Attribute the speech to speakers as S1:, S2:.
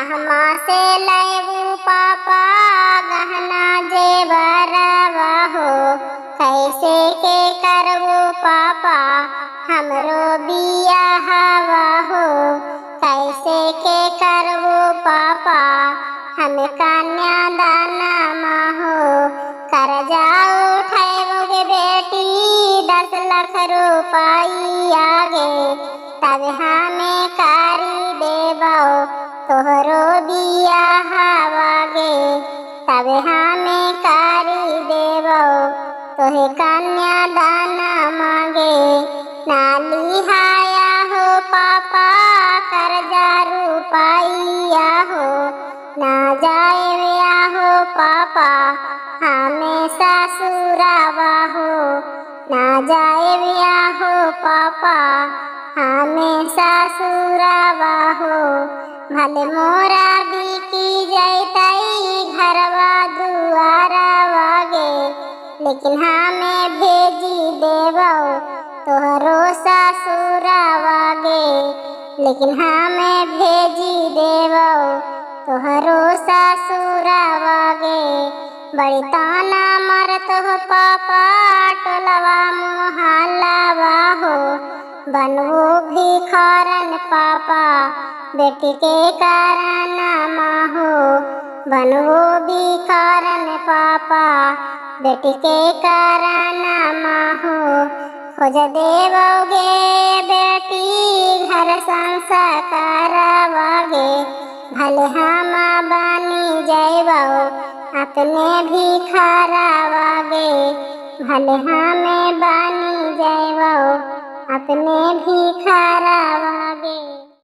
S1: कहमा से लैबू पापा गहना जेवरवा हो, कैसे के करबू पापा हमरो बियाहवा हो, कैसे के करबू पापा हम कन्यादानमा हो। कर्जा उठैबोगे बेटी 10 लाख रुपया गे, तब हमें करी देबो तोहरो बियाहवा गे, तब हमें करी देबो तोहे कन्यादानमा गे। नाली हाया हो पापा कर्जा रुपया हो, ना जाए हो पापा हमें ससुरावा हो, ना जाए हो पापा हमें ससुरावा हो। भले मोरा बिकी जैतई घरवा दुआरवा गे, लेकिन हमें भेजी देबो तोहरो ससुरावा गे, लेकिन हमें भेजी देबो तोहरो ससुरावा गे। बड़ी ताना मारत हो पापा टोलवा मोहल्लावा हो, बनवो भिखारन पापा बेटी के कारणमा हो, बनवो भिखारन पापा बेटी के कारणमा हो। खोज देवोगे बेटी घर संस्कारवा गे, भले हम बनी जैबो अपने भिखारवा गे, भले हमें बनी जैबो अपने भिखारवा गे।